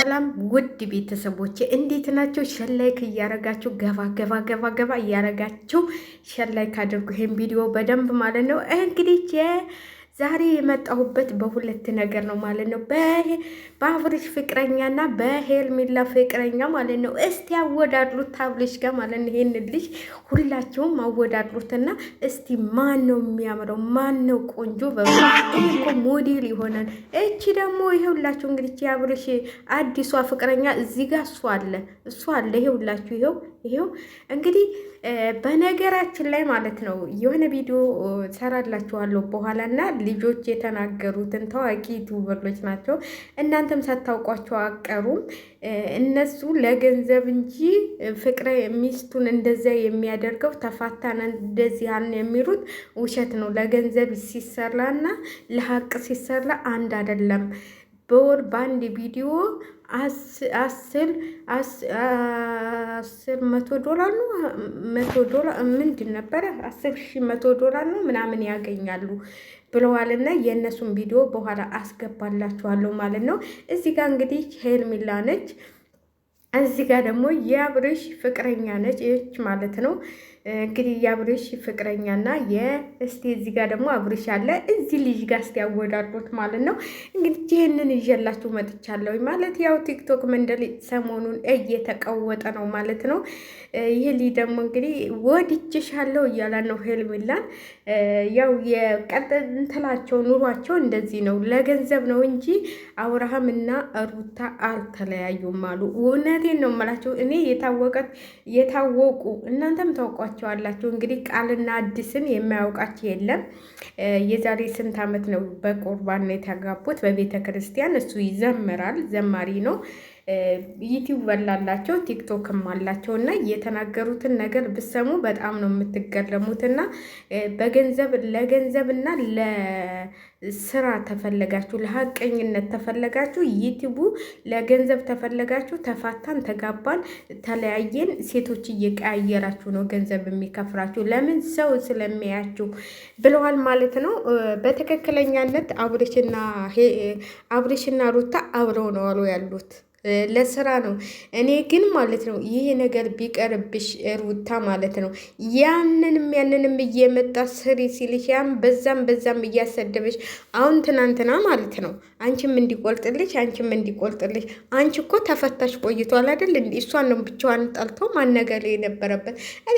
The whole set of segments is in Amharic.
ሰላም ውድ ቤተሰቦቼ እንዴት ናቸው? ሸላይክ እያረጋችሁ ገባ እያረጋችሁ ሸላይክ አድርጉ። ይሄን ቪዲዮ በደንብ ማለት ነው። እንግዲህ ዛሬ የመጣሁበት በሁለት ነገር ነው ማለት ነው። በአብርሽ ፍቅረኛና በሄርሜላ ፍቅረኛ ማለት ነው። እስቲ አወዳድሩት ታብልሽ ጋር ማለት ነው። ይሄን ልጅ ሁላችሁም አወዳድሩትና እስቲ ማን ነው የሚያምረው? ማን ነው ቆንጆ? በእኮ ሞዴል ይሆናል። እቺ ደግሞ ይሄውላችሁ እንግዲህ የአብርሽ አዲሷ ፍቅረኛ እዚህ ጋር እሱ አለ ይሄውላችሁ ይሄው እንግዲህ በነገራችን ላይ ማለት ነው የሆነ ቪዲዮ ሰራላችኋለሁ በኋላ እና ልጆች የተናገሩትን ታዋቂ ዩቲዩበሮች ናቸው። እናንተም ሳታውቋቸው አቀሩም። እነሱ ለገንዘብ እንጂ ፍቅረ ሚስቱን እንደዛ የሚያደርገው ተፋታና እንደዚህ ያን የሚሉት ውሸት ነው። ለገንዘብ ሲሰራና ለሀቅ ሲሰራ አንድ አይደለም። በወር በአንድ ቪዲዮ 10 $100 ነው $100 ምንድን ነበረ 10,000 $100 ነው ምናምን ያገኛሉ ብለዋልና የእነሱን ቪዲዮ በኋላ አስገባላችኋለሁ ማለት ነው። እዚህ ጋር እንግዲህ ሄርሜላ ነች፣ እዚህ ጋር ደግሞ የአብርሽ ፍቅረኛ ነች ማለት ነው። እንግዲህ የአብርሽ ፍቅረኛና እስቲ እዚህ ጋር ደግሞ አብርሽ አለ። እዚህ ልጅ ጋር እስቲ ያወዳድሩት ማለት ነው። እንግዲህ ይህንን ይዤላችሁ መጥቻለሁ ማለት ያው ቲክቶክ መንደር ሰሞኑን እየተቀወጠ ነው ማለት ነው። ይህ ልጅ ደግሞ እንግዲህ ወድጄሻለሁ እያለ ነው ሄርሜላን። ያው የቀጥንትላቸው ኑሯቸው እንደዚህ ነው፣ ለገንዘብ ነው እንጂ አብርሃም እና ሩታ አልተለያዩም አሉ። እውነቴን ነው የምላቸው። እኔ የታወቁ እናንተም ታውቋቸው አላችሁ እንግዲህ ቃልና አዲስን የማያውቃቸው የለም። የዛሬ ስንት ዓመት ነው በቁርባን ነው የተጋቡት በቤተ ክርስቲያን። እሱ ይዘምራል፣ ዘማሪ ነው። ዩቲዩብ በላላቸው ቲክቶክም አላቸው እና የተናገሩትን ነገር ብሰሙ በጣም ነው የምትገረሙትና ለገንዘብና ለስራ ተፈለጋችሁ፣ ለሀቀኝነት ተፈለጋችሁ፣ ዩቲዩቡ ለገንዘብ ተፈለጋችሁ፣ ተፋታን፣ ተጋባን፣ ተለያየን፣ ሴቶች እየቀያየራችሁ ነው ገንዘብ የሚከፍራችሁ ለምን? ሰው ስለሚያያችሁ ብለዋል ማለት ነው። በትክክለኛነት አብርሽና ሩታ አብረው ነው አሉ ያሉት ለስራ ነው። እኔ ግን ማለት ነው ይህ ነገር ቢቀርብሽ ሩታ ማለት ነው ያንንም እየመጣ ስሪ ሲልሽ ያም በዛም እያሰደበሽ አሁን ትናንትና ማለት ነው አንቺም እንዲቆልጥልሽ አንቺ እኮ ተፈታሽ ቆይቷል አይደል? እሷን ነው ብቻዋን ጠልቶ ማነገር የነበረበት። እኔ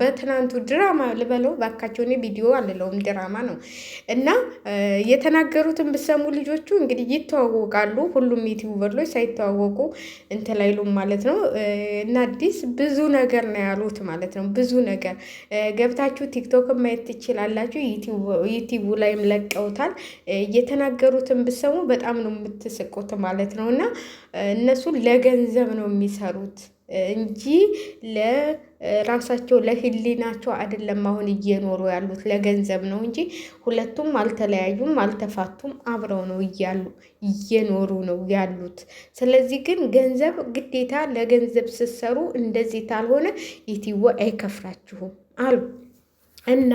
በትናንቱ ድራማ ልበለው ባካቸው። እኔ ቪዲዮ አልለውም ድራማ ነው። እና የተናገሩትን ብሰሙ ልጆቹ እንግዲህ ይተዋወቃሉ። ሁሉም ዩቲዩበሮች ሳይተዋወቁ እንትን ላይሉም ማለት ነው። እና አዲስ ብዙ ነገር ነው ያሉት ማለት ነው። ብዙ ነገር ገብታችሁ ቲክቶክ ማየት ትችላላችሁ። ዩቲዩብ ላይም ለቀውታል። የተናገሩትን ብሰሙ በጣም ነው የምትስቁት ማለት ነው። እና እነሱ ለገንዘብ ነው የሚሰሩት እንጂ ለራሳቸው ለህሊናቸው አይደለም። አሁን እየኖሩ ያሉት ለገንዘብ ነው እንጂ ሁለቱም አልተለያዩም፣ አልተፋቱም፣ አብረው ነው እየኖሩ ነው ያሉት። ስለዚህ ግን ገንዘብ ግዴታ ለገንዘብ ስትሰሩ እንደዚህ ካልሆነ ዩቲዩብ አይከፍራችሁም አሉ። እና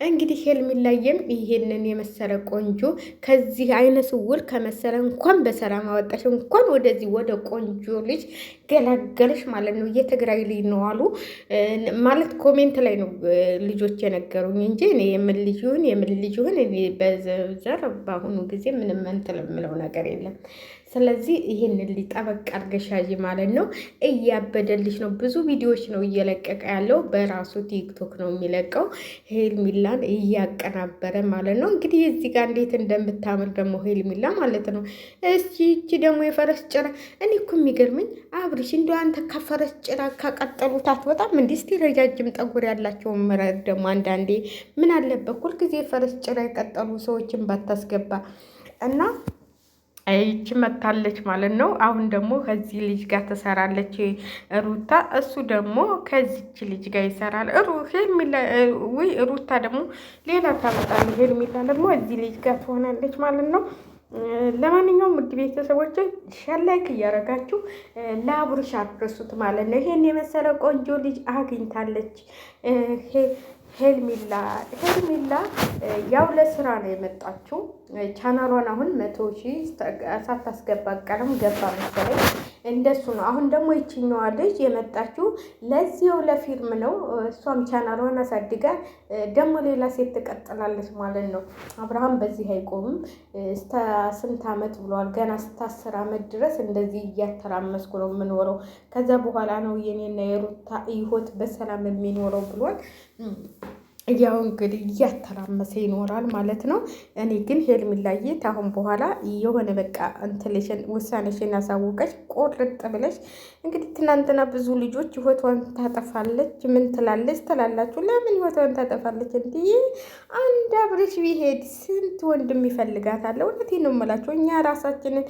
እንግዲህ ሄርሜላዬም ይሄንን የመሰለ ቆንጆ ከዚህ አይነ ስውር ከመሰለ እንኳን በሰላም አወጣሽ፣ እንኳን ወደዚህ ወደ ቆንጆ ልጅ ገላገለሽ ማለት ነው። የትግራይ ልጅ ነው አሉ ማለት ኮሜንት ላይ ነው ልጆች የነገሩኝ እንጂ እኔ የምን ልጅ ይሁን እኔ በዘር በአሁኑ ጊዜ ምንም እንትን የምለው ነገር የለም። ስለዚህ ይሄንን ሊጠበቅ አርገሻይ ማለት ነው። እያበደልሽ ነው። ብዙ ቪዲዮዎች ነው እየለቀቀ ያለው፣ በራሱ ቲክቶክ ነው የሚለቀው። ሄርሜላን እያቀናበረ ማለት ነው። እንግዲህ እዚህ ጋር እንዴት እንደምታምር ደግሞ ሄርሜላ ማለት ነው። እቺ ደግሞ የፈረስ ጭራ። እኔ እኮ የሚገርመኝ አብርሽ እንደው አንተ ከፈረስ ጭራ ካቀጠሉት አትወጣም እንዴ? እስቲ ረጃጅም ጠጉር ያላቸውን ምረጥ ደግሞ አንዳንዴ። ምን አለበት ሁልጊዜ የፈረስ ጭራ የቀጠሉ ሰዎችን ባታስገባ። እና ይቺ መታለች ማለት ነው። አሁን ደግሞ ከዚህ ልጅ ጋር ትሰራለች ሩታ፣ እሱ ደግሞ ከዚች ልጅ ጋር ይሰራል። ሩታ ደግሞ ሌላ ታመጣለች፣ ሄርሜላ ደግሞ እዚህ ልጅ ጋር ትሆናለች ማለት ነው። ለማንኛውም ውድ ቤተሰቦች ሸላይክ እያረጋችሁ ለአብርሽ አድርሱት ማለት ነው። ይሄን የመሰለ ቆንጆ ልጅ አግኝታለች ሄርሜላ ያው ለስራ ነው የመጣችው። ቻናሏን አሁን 100,000 ሳታስገባ ቀረም ገባ መሰለኝ እንደሱ ነው። አሁን ደግሞ ይችኛዋ ልጅ የመጣችው ለዚያው ለፊልም ነው። እሷም ቻናሏን አሳድጋ ደግሞ ሌላ ሴት ትቀጥላለች ማለት ነው። አብርሃም በዚህ አይቆምም። እስከ ስንት ዓመት ብሏል? ገና እስከ 10 ዓመት ድረስ እንደዚህ እያተራመስኩ ነው የምኖረው። ከዛ በኋላ ነው የኔና የሩታ ህይወት በሰላም የሚኖረው ብሏል። ያው እንግዲህ እያተራመሰ ይኖራል ማለት ነው። እኔ ግን ሄርሜላዬ አሁን በኋላ የሆነ በቃ እንትልሽን ውሳኔሽን ያሳወቀች ቆርጥ ብለሽ እንግዲህ ትናንትና ብዙ ልጆች ህይወቷን ታጠፋለች ምን ትላለች ትላላችሁ። ለምን ህይወቷን ታጠፋለች? እንዲህ አንድ አብረሽ ቢሄድ ስንት ወንድም ይፈልጋታል። እውነቴን ነው የምላቸው። እኛ ራሳችንን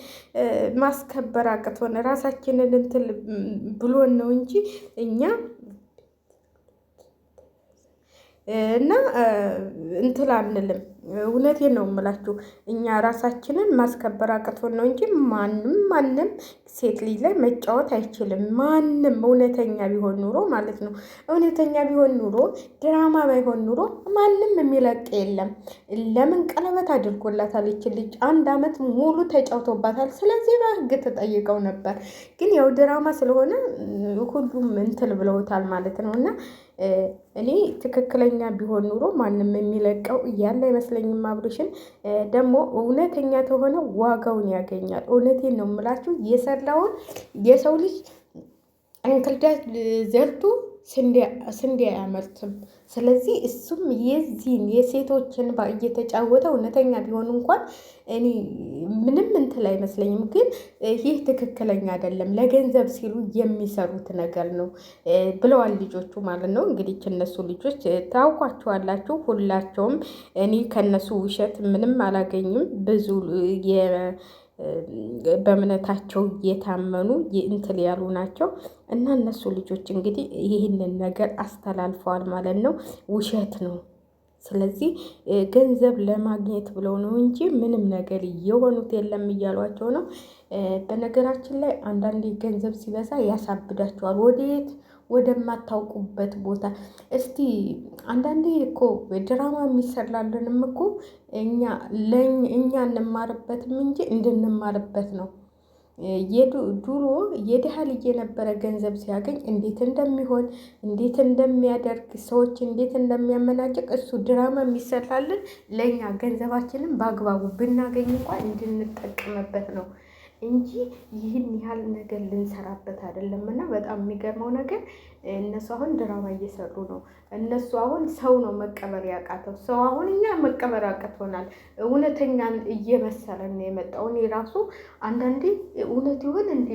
ማስከበር አቅቶን ራሳችንን እንትን ብሎን ነው እንጂ እኛ እና እንትን አንልም። እውነቴን ነው የምላችሁ። እኛ ራሳችንን ማስከበር አቅቶን ነው እንጂ ማንም ሴት ልጅ ላይ መጫወት አይችልም። ማንም እውነተኛ ቢሆን ኑሮ ማለት ነው። እውነተኛ ቢሆን ኑሮ ድራማ ባይሆን ኑሮ ማንም የሚለቅ የለም። ለምን ቀለበት አድርጎላታል። ይች ልጅ 1 ዓመት ሙሉ ተጫውቶባታል። ስለዚህ በህግ ተጠይቀው ነበር። ግን ያው ድራማ ስለሆነ ሁሉም እንትን ብለውታል ማለት ነው። እና እኔ ትክክለኛ ቢሆን ኑሮ ማንም የሚለቀው እያለ አይመስለኝም። አብርሽን ደግሞ እውነተኛ ተሆነ ዋጋውን ያገኛል። እውነቴን ነው የምላችሁ። የሰራውን የሰው ልጅ እንክርዳድ ዘርቶ ስንዴ አያመርትም። ስለዚህ እሱም የዚህን የሴቶችን እየተጫወተ እውነተኛ ቢሆን እንኳን እኔ ምንም እንትን አይመስለኝም። ግን ይህ ትክክለኛ አይደለም። ለገንዘብ ሲሉ የሚሰሩት ነገር ነው ብለዋል ልጆቹ ማለት ነው። እንግዲህ እነሱ ልጆች ታውቋቸዋላችሁ ሁላቸውም። እኔ ከነሱ ውሸት ምንም አላገኝም። ብዙ በእምነታቸው የታመኑ እንትን ያሉ ናቸው። እና እነሱ ልጆች እንግዲህ ይህንን ነገር አስተላልፈዋል ማለት ነው። ውሸት ነው። ስለዚህ ገንዘብ ለማግኘት ብለው ነው እንጂ ምንም ነገር እየሆኑት የለም እያሏቸው ነው። በነገራችን ላይ አንዳንዴ ገንዘብ ሲበዛ ያሳብዳቸዋል። ወዴት ወደማታውቁበት ቦታ። እስቲ አንዳንዴ እኮ ድራማ የሚሰራልንም እኮ እኛ እንማርበትም እንጂ እንድንማርበት ነው። ድሮ የድሃ ልጅ የነበረ ገንዘብ ሲያገኝ እንዴት እንደሚሆን እንዴት እንደሚያደርግ ሰዎች እንዴት እንደሚያመናጭቅ እሱ ድራማ የሚሰራልን ለእኛ ገንዘባችንን በአግባቡ ብናገኝ እንኳን እንድንጠቀምበት ነው እንጂ ይህን ያህል ነገር ልንሰራበት አይደለም። እና በጣም የሚገርመው ነገር እነሱ አሁን ድራማ እየሰሩ ነው። እነሱ አሁን ሰው ነው መቀበር ያቃተው። ሰው አሁን እኛ መቀበር ያቅቶናል። እውነተኛን እየመሰለን ነው የመጣው። እኔ ራሱ አንዳንዴ እውነት ይሆን እንዲ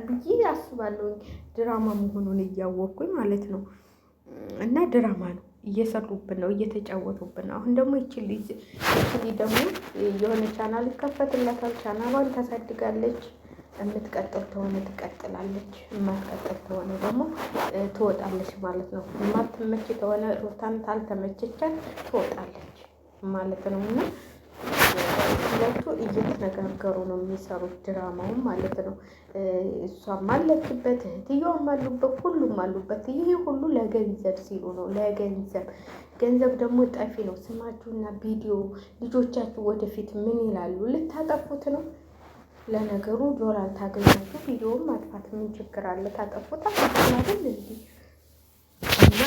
ብዬ አስባለሁ፣ ድራማ መሆኑን እያወቅኩኝ ማለት ነው። እና ድራማ ነው እየሰሩብን ነው፣ እየተጫወቱብን ነው። አሁን ደግሞ ይቺ ደግሞ የሆነ ቻናል ይከፈትላታል። ቻናሏን ታሳድጋለች። የምትቀጥል ከሆነ ትቀጥላለች፣ የማትቀጥል ከሆነ ደግሞ ትወጣለች ማለት ነው። የማትመች ከሆነ ሩታን ታልተመቸቻት ትወጣለች ማለት ነው። እና ሁለቱ እየተነጋገሩ ነው የሚሰሩት ድራማውን ማለት ነው። እሷም አለችበት፣ እህትየዋም አሉበት፣ ሁሉም አሉበት። ይሄ ሁሉ ለገንዘብ ሲሉ ነው። ገንዘብ ደግሞ ጠፊ ነው። ስማችሁና ቪዲዮ ልጆቻችሁ ወደፊት ምን ይላሉ? ልታጠፉት ነው። ለነገሩ ዶላር ታገኛችሁ፣ ቪዲዮም ማጥፋት ምን ችግር አለ? ታጠፉት አይደል እንዴ? እና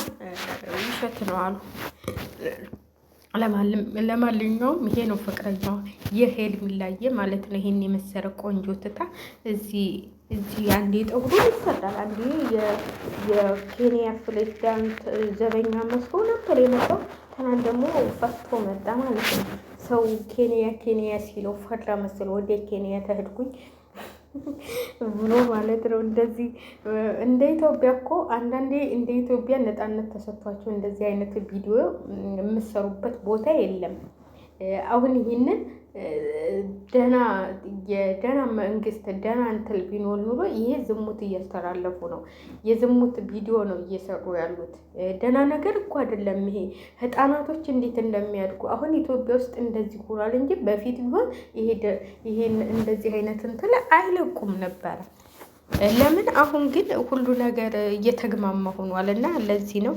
ውሸት ነው አሉ። ለማንኛውም ይሄ ነው ፍቅረኛዋ የሄርሜላዬ ማለት ነው። ይሄን የመሰለ ቆንጆ ትታ እዚህ አንዴ ጠጉሩ ይሰራል፣ አንዴ የኬንያ ፕሬዝዳንት ዘበኛ መስሎ ነበር የመጣው። ትናንት ደግሞ ፈስቶ መጣ ማለት ነው። ሰው ኬንያ ሲለው ፈራ መስሎ ወደ ኬንያ ተሄድኩኝ ብሎ ማለት ነው። እንደዚህ እንደ ኢትዮጵያ እኮ አንዳንዴ እንደ ኢትዮጵያ ነፃነት ተሰጥቷቸው እንደዚህ አይነት ቪዲዮ የምሰሩበት ቦታ የለም። አሁን ይህንን የደህና መንግስት ደህና እንትን ቢኖር ኑሮ ይሄ ዝሙት እያስተላለፉ ነው። የዝሙት ቪዲዮ ነው እየሰሩ ያሉት። ደህና ነገር እኮ አይደለም ይሄ። ህፃናቶች እንዴት እንደሚያድጉ አሁን ኢትዮጵያ ውስጥ እንደዚህ ሆኗል እንጂ በፊት ቢሆን ይሄን እንደዚህ አይነት እንትን አይለቁም ነበረ። ለምን አሁን ግን ሁሉ ነገር እየተግማማ ሆኗል እና ለዚህ ነው።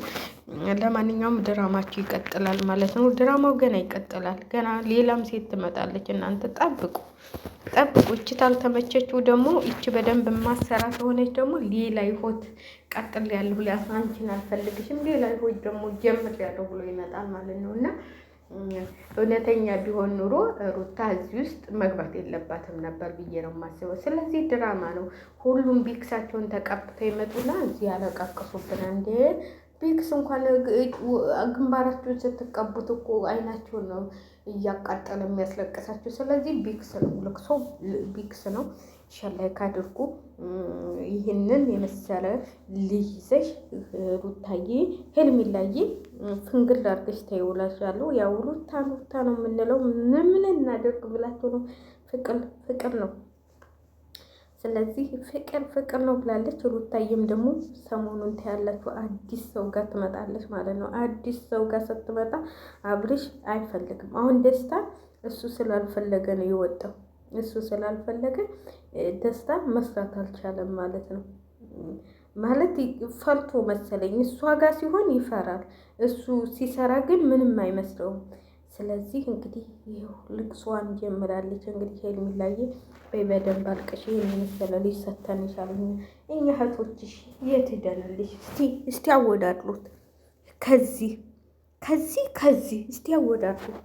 ለማንኛውም ድራማችሁ ይቀጥላል ማለት ነው። ድራማው ገና ይቀጥላል። ገና ሌላም ሴት ትመጣለች። እናንተ ጠብቁ ጠብቁ። እቺ ታልተመቸችው ደግሞ እቺ በደንብ ማሰራ ከሆነች ደግሞ ሌላ ይሆት ቀጥል ያለሁ አንቺን አልፈልግሽም ሌላ ይሆት ደግሞ ጀምር ያለው ብሎ ይመጣል ማለት ነው እና እውነተኛ ቢሆን ኑሮ ሩታ እዚህ ውስጥ መግባት የለባትም ነበር ብዬ ነው የማስበው። ስለዚህ ድራማ ነው። ሁሉም ቢክሳቸውን ተቀብተው ይመጡና እዚህ ያለቃቅሱብን። እንዴ ቢክስ እንኳን ግንባራቸውን ስትቀቡት እኮ አይናቸውን ነው እያቃጠለ የሚያስለቅሳቸው። ስለዚህ ቢክስ ነው፣ ልቅሶ ቢክስ ነው። ሸላይክ አድርጉ። ይህንን የመሰለ ልጅ ይዘሽ ሩታዬ ሄርሜላዬ ፍንግል አድርገሽ ተይውላሻለሁ። ያው ሩታ ሩታ ነው የምንለው ምን እናደርግ ብላችሁ ነው። ፍቅር ፍቅር ነው። ስለዚህ ፍቅር ፍቅር ነው ብላለች። ሩታዬም ደግሞ ሰሞኑን ታያላችሁ አዲስ ሰው ጋር ትመጣለች ማለት ነው። አዲስ ሰው ጋር ስትመጣ አብርሽ አይፈልግም። አሁን ደስታ እሱ ስላልፈለገ ነው የወጣው። እሱ ስላልፈለገ ደስታ መስራት አልቻለም ማለት ነው። ማለት ፈርቶ መሰለኝ። እሷ ጋር ሲሆን ይፈራል፣ እሱ ሲሰራ ግን ምንም አይመስለውም። ስለዚህ እንግዲህ ይኸው ልቅሷን ጀምራለች። እንግዲህ ሄርሜላዬ በደንብ አልቅሽ። ይህን የመሰለ ልጅ ሰተንሻል። እኛ እህቶችሽ የት ሄደንልሽ? እስቲ አወዳድሩት። ከዚህ እስቲ አወዳድሩት።